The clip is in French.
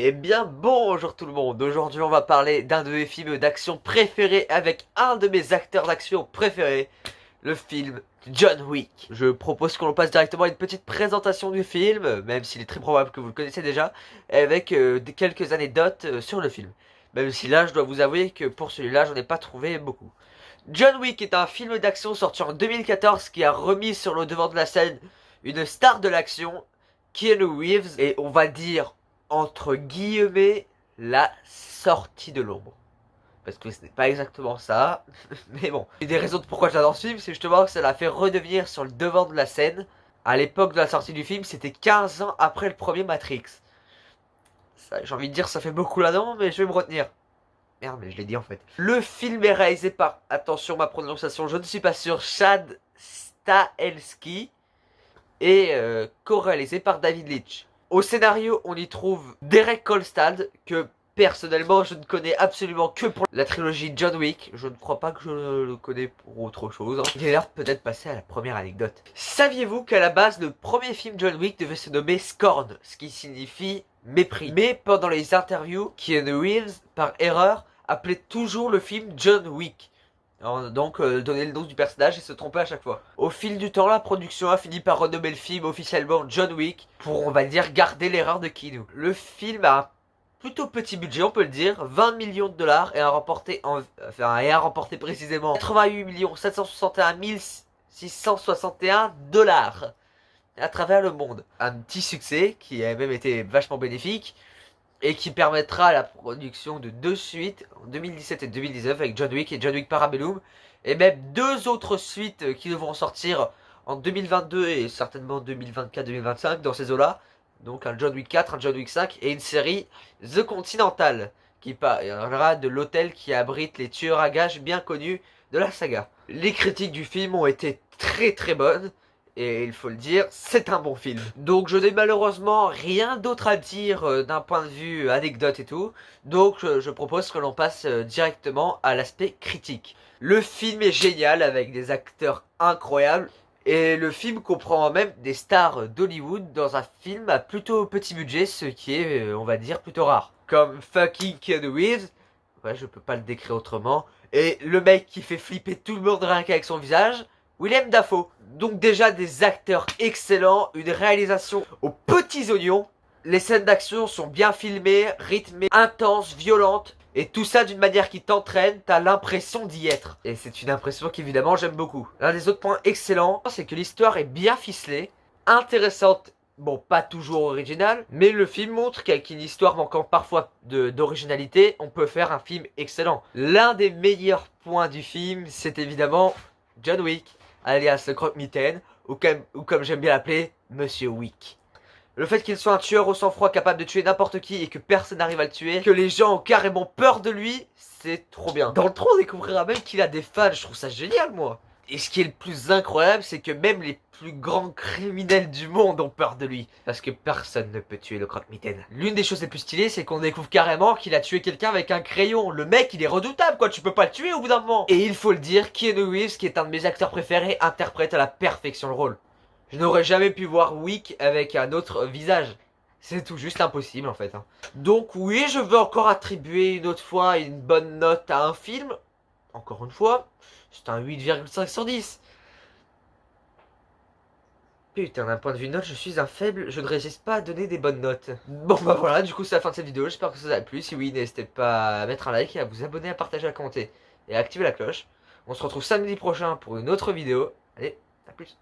Eh bien bonjour tout le monde, aujourd'hui on va parler d'un de mes films d'action préférés avec un de mes acteurs d'action préférés, le film John Wick. Je propose qu'on passe directement à une petite présentation du film, même s'il est très probable que vous le connaissez déjà, avec quelques anecdotes sur le film. Même si là je dois vous avouer que pour celui-là j'en ai pas trouvé beaucoup. John Wick est un film d'action sorti en 2014 qui a remis sur le devant de la scène une star de l'action, Keanu Reeves, et on va dire entre guillemets la sortie de l'ombre. Parce que ce n'est pas exactement ça, mais bon. Une des raisons de pourquoi j'adore ce film, c'est justement que ça l'a fait redevenir sur le devant de la scène. À l'époque de la sortie du film, c'était 15 ans après le premier Matrix. J'ai envie de dire ça fait beaucoup là-dedans, mais je vais me retenir. Merde, mais je l'ai dit en fait. Le film est réalisé par, attention ma prononciation, je ne suis pas sûr, Chad Stahelski et co-réalisé par David Leitch. Au scénario, on y trouve Derek Kolstad, que personnellement je ne connais absolument que pour la trilogie John Wick. Je ne crois pas que je le connais pour autre chose. Il est l'heure peut-être passer à la première anecdote. Saviez-vous qu'à la base, le premier film John Wick devait se nommer Scorn, ce qui signifie mépris. Mais pendant les interviews, Keanu Reeves, par erreur, appelait toujours le film John Wick. Donc donner le nom du personnage et se tromper à chaque fois. Au fil du temps, la production a fini par renommer le film officiellement John Wick pour, on va dire, garder l'erreur de Keanu. Le film a un plutôt petit budget, on peut le dire, 20 millions de dollars et a remporté précisément 88 761 661 dollars à travers le monde. Un petit succès qui a même été vachement bénéfique et qui permettra la production de 2 suites en 2017 et 2019 avec John Wick et John Wick Parabellum, et même 2 autres suites qui devront sortir en 2022 et certainement 2024-2025 dans ces eaux-là. Donc un John Wick 4, un John Wick 5 et une série The Continental qui parlera de l'hôtel qui abrite les tueurs à gages bien connus de la saga. Les critiques du film ont été très bonnes. Et il faut le dire, c'est un bon film. Donc je n'ai malheureusement rien d'autre à dire d'un point de vue anecdote et tout. Donc je propose que l'on passe directement à l'aspect critique. Le film est génial avec des acteurs incroyables. Et le film comprend même des stars d'Hollywood dans un film à plutôt petit budget, ce qui est, on va dire, plutôt rare. Comme fucking Keanu Reeves, ouais, je peux pas le décrire autrement. Et le mec qui fait flipper tout le monde rien qu'avec son visage, Willem Dafoe. Donc déjà des acteurs excellents, une réalisation aux petits oignons. Les scènes d'action sont bien filmées, rythmées, intenses, violentes. Et tout ça d'une manière qui t'entraîne, t'as l'impression d'y être. Et c'est une impression qu'évidemment j'aime beaucoup. L'un des autres points excellents, c'est que l'histoire est bien ficelée, intéressante. Bon, pas toujours originale, mais le film montre qu'avec une histoire manquant parfois d'originalité, on peut faire un film excellent. L'un des meilleurs points du film, c'est évidemment John Wick, alias le croque-mitaine, ou comme j'aime bien l'appeler, Monsieur Wick. Le fait qu'il soit un tueur au sang-froid capable de tuer n'importe qui et que personne n'arrive à le tuer, que les gens ont carrément peur de lui, c'est trop bien. Dans le 3, on découvrira même qu'il a des fans, je trouve ça génial moi. Et ce qui est le plus incroyable, c'est que même les plus grands criminels du monde ont peur de lui. Parce que personne ne peut tuer le croque-mitaine. L'une des choses les plus stylées, c'est qu'on découvre carrément qu'il a tué quelqu'un avec un crayon. Le mec, il est redoutable quoi, tu peux pas le tuer au bout d'un moment. Et il faut le dire, Keanu Reeves, qui est un de mes acteurs préférés, interprète à la perfection le rôle. Je n'aurais jamais pu voir Wick avec un autre visage. C'est tout juste impossible en fait. Donc oui, je veux encore attribuer une autre fois une bonne note à un film. Encore une fois, c'est un 8,5 sur 10. Putain, d'un point de vue note, je suis un faible, je ne résiste pas à donner des bonnes notes. Bon bah voilà, du coup c'est la fin de cette vidéo, j'espère que ça vous a plu. Si oui, n'hésitez pas à mettre un like, à vous abonner, à partager, à commenter et à activer la cloche. On se retrouve samedi prochain pour une autre vidéo. Allez, à plus.